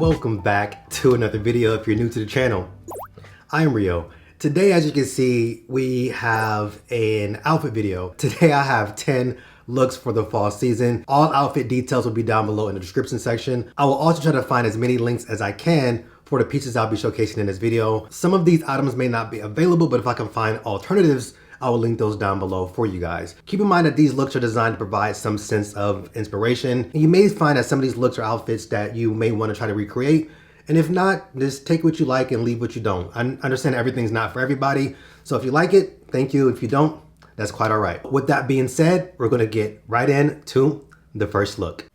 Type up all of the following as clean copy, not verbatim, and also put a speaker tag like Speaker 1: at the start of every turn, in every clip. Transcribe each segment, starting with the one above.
Speaker 1: Welcome back to another video if you're new to the channel. I'm Rio. Today, as you can see, we have an outfit video. Today I have 10 looks for the fall season. All outfit details will be down below in the description section. I will also try to find as many links as I can for the pieces I'll be showcasing in this video. Some of these items may not be available, but if I can find alternatives, I will link those down below for you guys. Keep in mind that these looks are designed to provide some sense of inspiration. And you may find that some of these looks are outfits that you may want to try to recreate. And if not, just take what you like and leave what you don't. I understand everything's not for everybody. So if you like it, thank you. If you don't, that's quite all right. With that being said, we're gonna get right into the first look.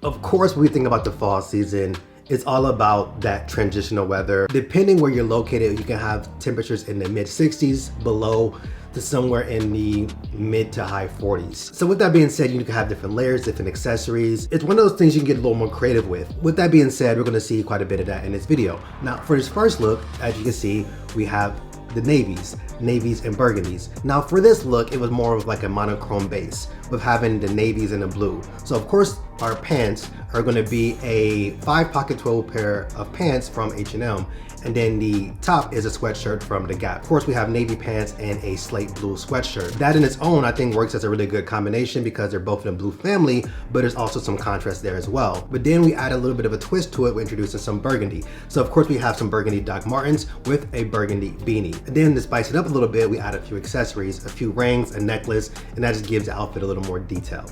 Speaker 1: Of course, when we think about the fall season, it's all about that transitional weather. Depending where you're located, you can have temperatures in the mid 60s, below to somewhere in the mid to high 40s. So with that being said, you can have different layers, different accessories. It's one of those things you can get a little more creative with. With that being said, we're gonna see quite a bit of that in this video. Now, for this first look, as you can see, we have the navies and burgundies. Now for this look, it was more of like a monochrome base with having the navies and the blue. So of course, our pants are gonna be a 5-pocket 12 pair of pants from H&M. And then the top is a sweatshirt from the Gap. Of course, we have navy pants and a slate blue sweatshirt. That in its own, I think, works as a really good combination because they're both in the blue family, but there's also some contrast there as well. But then we add a little bit of a twist to it. We're introducing some burgundy. So of course, we have some burgundy Doc Martens with a burgundy beanie. And then to spice it up a little bit, we add a few accessories, a few rings, a necklace, and that just gives the outfit a little more detail.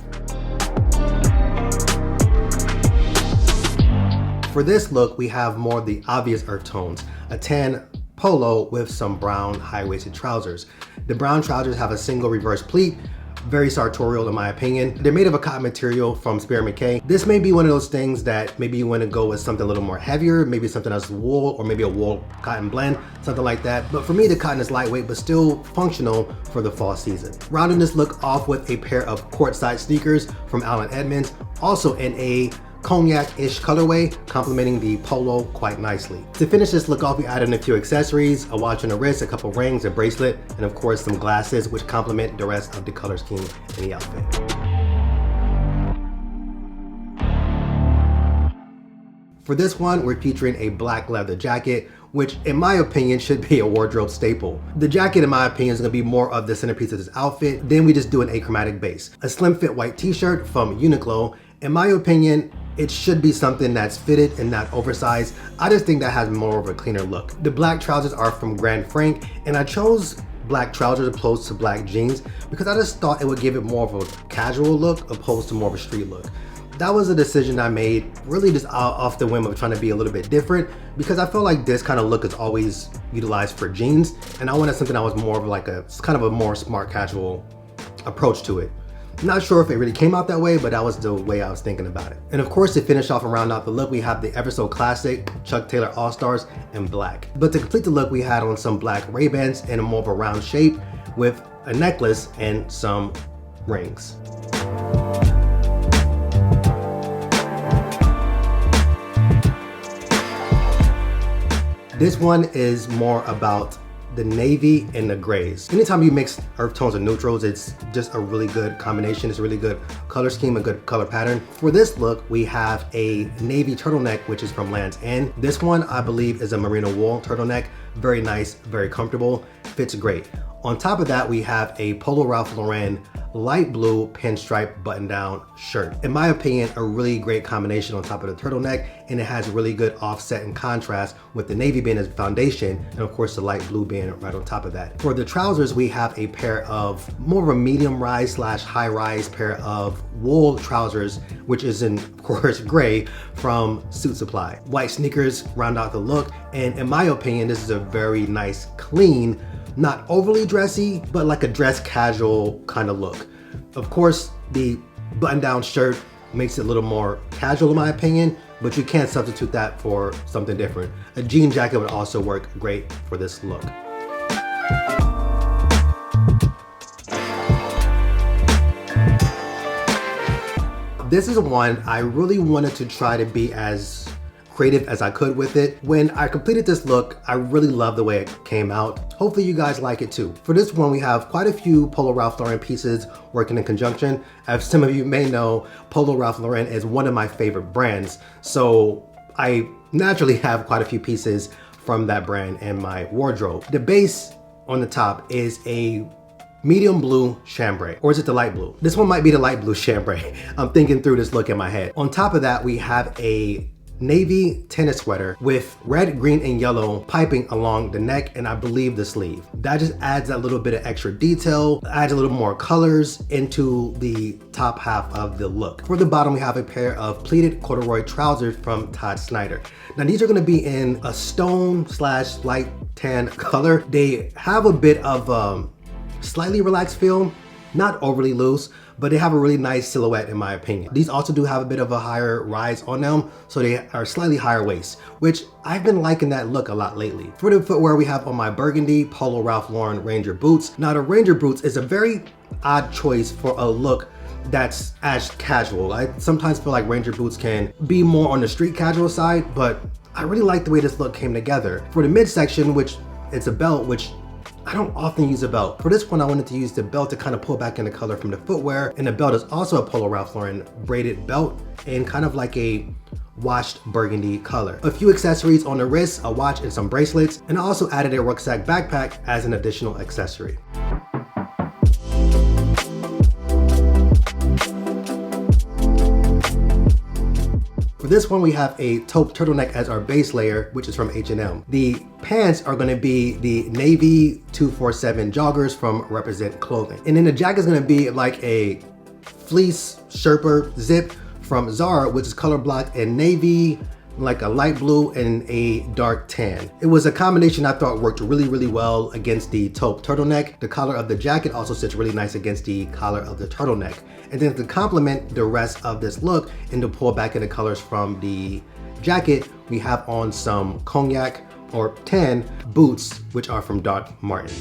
Speaker 1: For this look, we have more of the obvious earth tones, a tan polo with some brown high-waisted trousers. The brown trousers have a single reverse pleat, very sartorial in my opinion. They're made of a cotton material from Spear McKay. This may be one of those things that maybe you want to go with something a little more heavier, maybe something that's wool or maybe a wool cotton blend, something like that. But for me, the cotton is lightweight but still functional for the fall season. Rounding this look off with a pair of courtside sneakers from Allen Edmonds, also in a cognac-ish colorway, complementing the polo quite nicely. To finish this look off, we added in a few accessories, a watch on the wrist, a couple rings, a bracelet, and of course some glasses, which complement the rest of the color scheme in the outfit. For this one, we're featuring a black leather jacket, which in my opinion should be a wardrobe staple. The jacket, in my opinion, is gonna be more of the centerpiece of this outfit. Then we just do an achromatic base. A slim fit white t-shirt from Uniqlo. In my opinion, it should be something that's fitted and not oversized. I just think that has more of a cleaner look. The black trousers are from Grand Frank, and I chose black trousers opposed to black jeans because I just thought it would give it more of a casual look opposed to more of a street look. That was a decision I made really just off the whim of trying to be a little bit different because I feel like this kind of look is always utilized for jeans, and I wanted something that was more of like a kind of a more smart casual approach to it. Not sure if it really came out that way, but that was the way I was thinking about it. And of course, to finish off and round out the look, we have the ever so classic Chuck Taylor All-Stars in black. But to complete the look, we had on some black Ray-Bans in a more of a round shape with a necklace and some rings. This one is more about the navy and the grays. Anytime you mix earth tones and neutrals, it's just a really good combination. It's a really good color scheme, a good color pattern. For this look, we have a navy turtleneck, which is from Land's End. This one, I believe, is a merino wool turtleneck. Very nice, very comfortable, fits great. On top of that, we have a Polo Ralph Lauren light blue pinstripe button-down shirt. In my opinion, a really great combination on top of the turtleneck, and it has really good offset and contrast with the navy being as foundation, and of course the light blue being right on top of that. For the trousers, we have a pair of more of a medium rise / high rise pair of wool trousers, which is in, of course, gray from Suit Supply. White sneakers round out the look, and in my opinion, this is a very nice, clean, not overly dressy, but like a dress casual kind of look. Of course, the button-down shirt makes it a little more casual in my opinion, but you can't substitute that for something different. A jean jacket would also work great for this look. This is one I really wanted to try to be as creative as I could with it. When I completed this look, I really love the way it came out. Hopefully you guys like it too. For this one, we have quite a few Polo Ralph Lauren pieces working in conjunction. As some of you may know, Polo Ralph Lauren is one of my favorite brands. So I naturally have quite a few pieces from that brand in my wardrobe. The base on the top is a medium blue chambray, or is it the light blue? This one might be the light blue chambray. I'm thinking through this look in my head. On top of that, we have a navy tennis sweater with red, green, and yellow piping along the neck and I believe the sleeve. That just adds that little bit of extra detail, adds a little more colors into the top half of the look. For the bottom, we have a pair of pleated corduroy trousers from Todd Snyder. Now these are gonna be in a stone / light tan color. They have a bit of slightly relaxed feel, not overly loose, but they have a really nice silhouette in my opinion. These also do have a bit of a higher rise on them, so they are slightly higher waist, which I've been liking that look a lot lately. For the footwear, we have on my Burgundy Polo Ralph Lauren Ranger boots. Now the Ranger boots is a very odd choice for a look that's as casual. I sometimes feel like Ranger boots can be more on the street casual side, but I really like the way this look came together. For the midsection, which it's a belt, which I don't often use a belt. For this one, I wanted to use the belt to kind of pull back in the color from the footwear. And the belt is also a Polo Ralph Lauren braided belt in kind of like a washed burgundy color. A few accessories on the wrist, a watch and some bracelets. And I also added a rucksack backpack as an additional accessory. For this one, we have a taupe turtleneck as our base layer, which is from H&M. The pants are gonna be the navy 247 joggers from Represent Clothing. And then the jacket is gonna be like a fleece Sherpa zip from ZARA, which is color blocked in navy, like a light blue and a dark tan. It was a combination I thought worked really, really well against the taupe turtleneck. The collar of the jacket also sits really nice against the collar of the turtleneck. And then to complement the rest of this look and to pull back in the colors from the jacket, we have on some cognac or tan boots, which are from Doc Martin.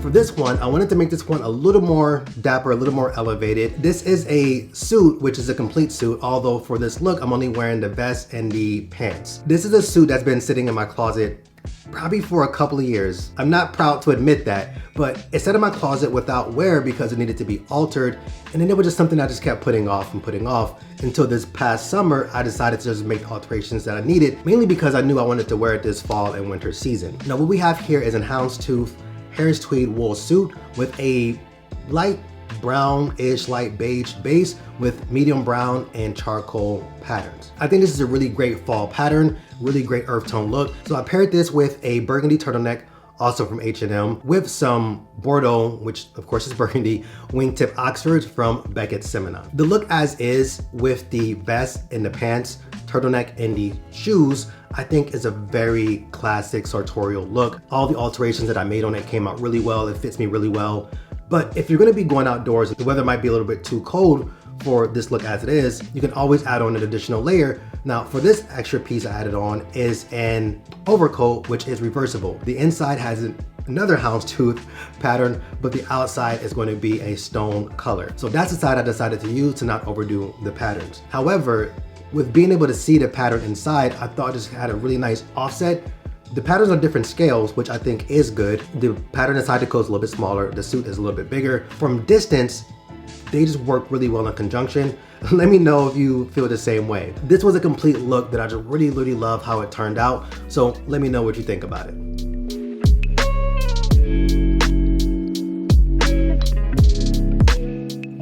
Speaker 1: For this one, I wanted to make this one a little more dapper, a little more elevated. This is a suit, which is a complete suit, although for this look, I'm only wearing the vest and the pants. This is a suit that's been sitting in my closet probably for a couple of years. I'm not proud to admit that, but it sat in my closet without wear because it needed to be altered. And then it was just something I just kept putting off until this past summer, I decided to just make the alterations that I needed, mainly because I knew I wanted to wear it this fall and winter season. Now what we have here is an houndstooth Harris Tweed wool suit with a light brown-ish, light beige base with medium brown and charcoal patterns. I think this is a really great fall pattern, really great earth tone look. So I paired this with a burgundy turtleneck, also from H&M, with some Bordeaux, which of course is burgundy, wingtip Oxfords from Beckett Semina. The look as is with the vest and the pants, turtleneck and the shoes, I think is a very classic sartorial look. All the alterations that I made on it came out really well. It fits me really well. But if you're gonna be going outdoors, the weather might be a little bit too cold for this look as it is, you can always add on an additional layer. Now for this extra piece I added on is an overcoat, which is reversible. The inside has another houndstooth pattern, but the outside is going to be a stone color. So that's the side I decided to use to not overdo the patterns. However, with being able to see the pattern inside, I thought it just had a really nice offset. The patterns are different scales, which I think is good. The pattern inside the coat is a little bit smaller. The suit is a little bit bigger. From distance, they just work really well in conjunction. Let me know if you feel the same way. This was a complete look that I just really, really love how it turned out. So let me know what you think about it.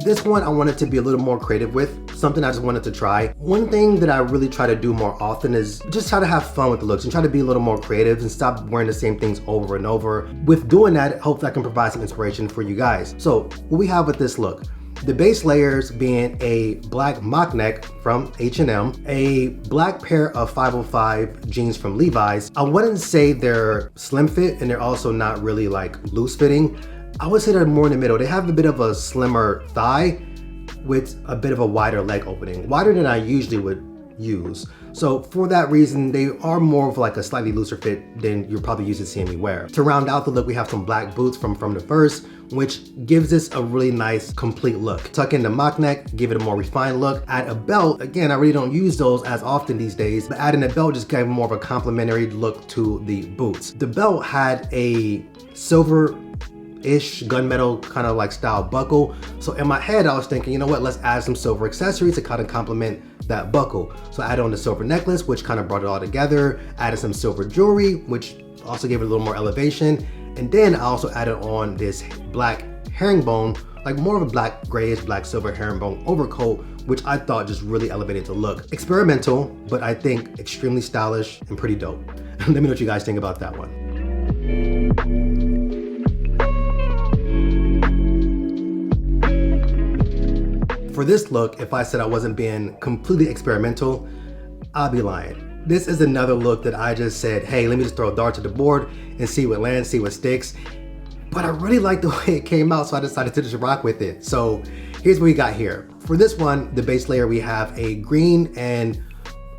Speaker 1: This one I wanted to be a little more creative with, something I just wanted to try. One thing that I really try to do more often is just try to have fun with the looks and try to be a little more creative and stop wearing the same things over and over. With doing that, hopefully I can provide some inspiration for you guys. So what we have with this look, the base layers being a black mock neck from H&M, a black pair of 505 jeans from Levi's. I wouldn't say they're slim fit and they're also not really like loose fitting. I would say they're more in the middle. They have a bit of a slimmer thigh with a bit of a wider leg opening, wider than I usually would use. So for that reason, they are more of like a slightly looser fit than you're probably used to seeing me wear. To round out the look, we have some black boots from the First, which gives this a really nice complete look. Tuck in the mock neck, give it a more refined look. Add a belt. Again, I really don't use those as often these days, but adding a belt just gave more of a complementary look to the boots. The belt had a silver-ish gunmetal kind of like style buckle. So in my head, I was thinking, you know what, let's add some silver accessories to kind of complement that buckle. So I added on the silver necklace, which kind of brought it all together. Added some silver jewelry, which also gave it a little more elevation. And then I also added on this black herringbone, like more of a black grayish, black silver herringbone overcoat, which I thought just really elevated the look. Experimental, but I think extremely stylish and pretty dope. Let me know what you guys think about that one. For this look, if I said I wasn't being completely experimental, I'll be lying. This is another look that I just said, hey, let me just throw a dart to the board and see what lands, see what sticks. But I really like the way it came out, so I decided to just rock with it. So here's what we got here. For this one, the base layer, we have a green and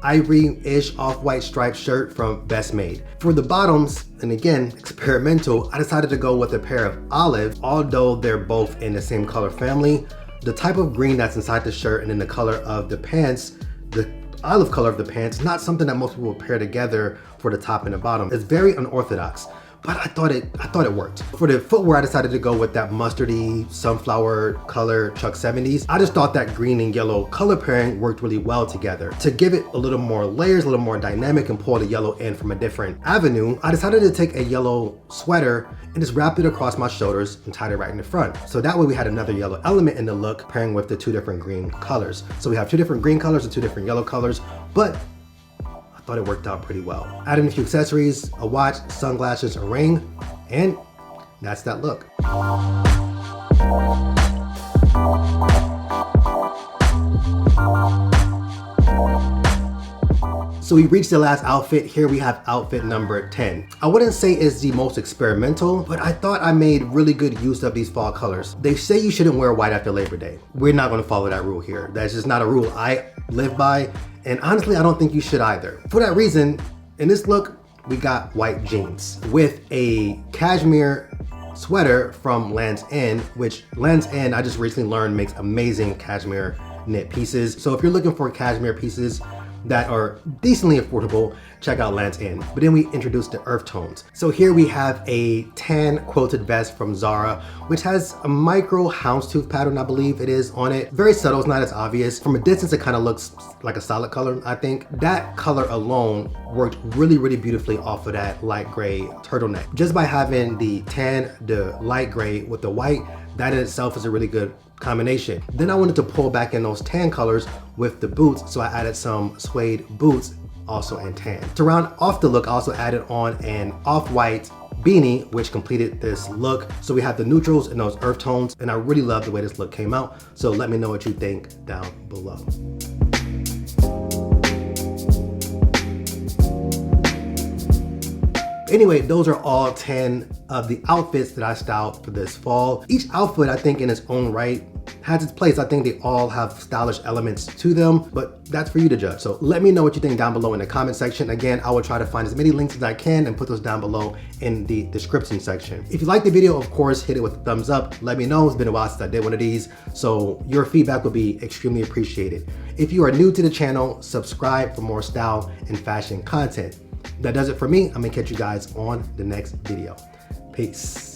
Speaker 1: ivory-ish off-white striped shirt from Best Made. For the bottoms, and again, experimental, I decided to go with a pair of olive, although they're both in the same color family. The type of green that's inside the shirt and then the color of the pants, the olive color of the pants, not something that most people pair together for the top and the bottom. It's very unorthodox, but I thought it worked. For the footwear, I decided to go with that mustardy sunflower color Chuck 70s. I just thought that green and yellow color pairing worked really well together. To give it a little more layers, a little more dynamic, and pull the yellow in from a different avenue, I decided to take a yellow sweater and just wrapped it across my shoulders and tied it right in the front. So that way we had another yellow element in the look pairing with the two different green colors. So we have two different green colors and two different yellow colors, but I thought it worked out pretty well. Added a few accessories, a watch, sunglasses, a ring, and that's that look. So we reached the last outfit. Here we have outfit number 10. I wouldn't say it's the most experimental, but I thought I made really good use of these fall colors. They say you shouldn't wear white after Labor Day. We're not gonna follow that rule here. That's just not a rule I live by. And honestly, I don't think you should either. For that reason, in this look, we got white jeans with a cashmere sweater from Land's End, which Land's End, I just recently learned, makes amazing cashmere knit pieces. So if you're looking for cashmere pieces that are decently affordable, check out Land's End. But then we introduced the earth tones. So here we have a tan quilted vest from ZARA, which has a micro houndstooth pattern, I believe it is, on it. Very subtle, it's not as obvious. From a distance, it kind of looks like a solid color, I think. That color alone worked really, really beautifully off of that light gray turtleneck. Just by having the tan, the light gray with the white, that in itself is a really good combination. Then I wanted to pull back in those tan colors with the boots, so I added some suede boots, also in tan. To round off the look, I also added on an off-white beanie, which completed this look. So we have the neutrals and those earth tones, and I really love the way this look came out. So let me know what you think down below. Anyway, those are all 10 of the outfits that I styled for this fall. Each outfit, I think in its own right, has its place. I think they all have stylish elements to them, but that's for you to judge. So let me know what you think down below in the comment section. Again, I will try to find as many links as I can and put those down below in the description section. If you like the video, of course, hit it with a thumbs up. Let me know. It's been a while since I did one of these, so your feedback would be extremely appreciated. If you are new to the channel, subscribe for more style and fashion content. That does it for me. I'm gonna catch you guys on the next video. Peace.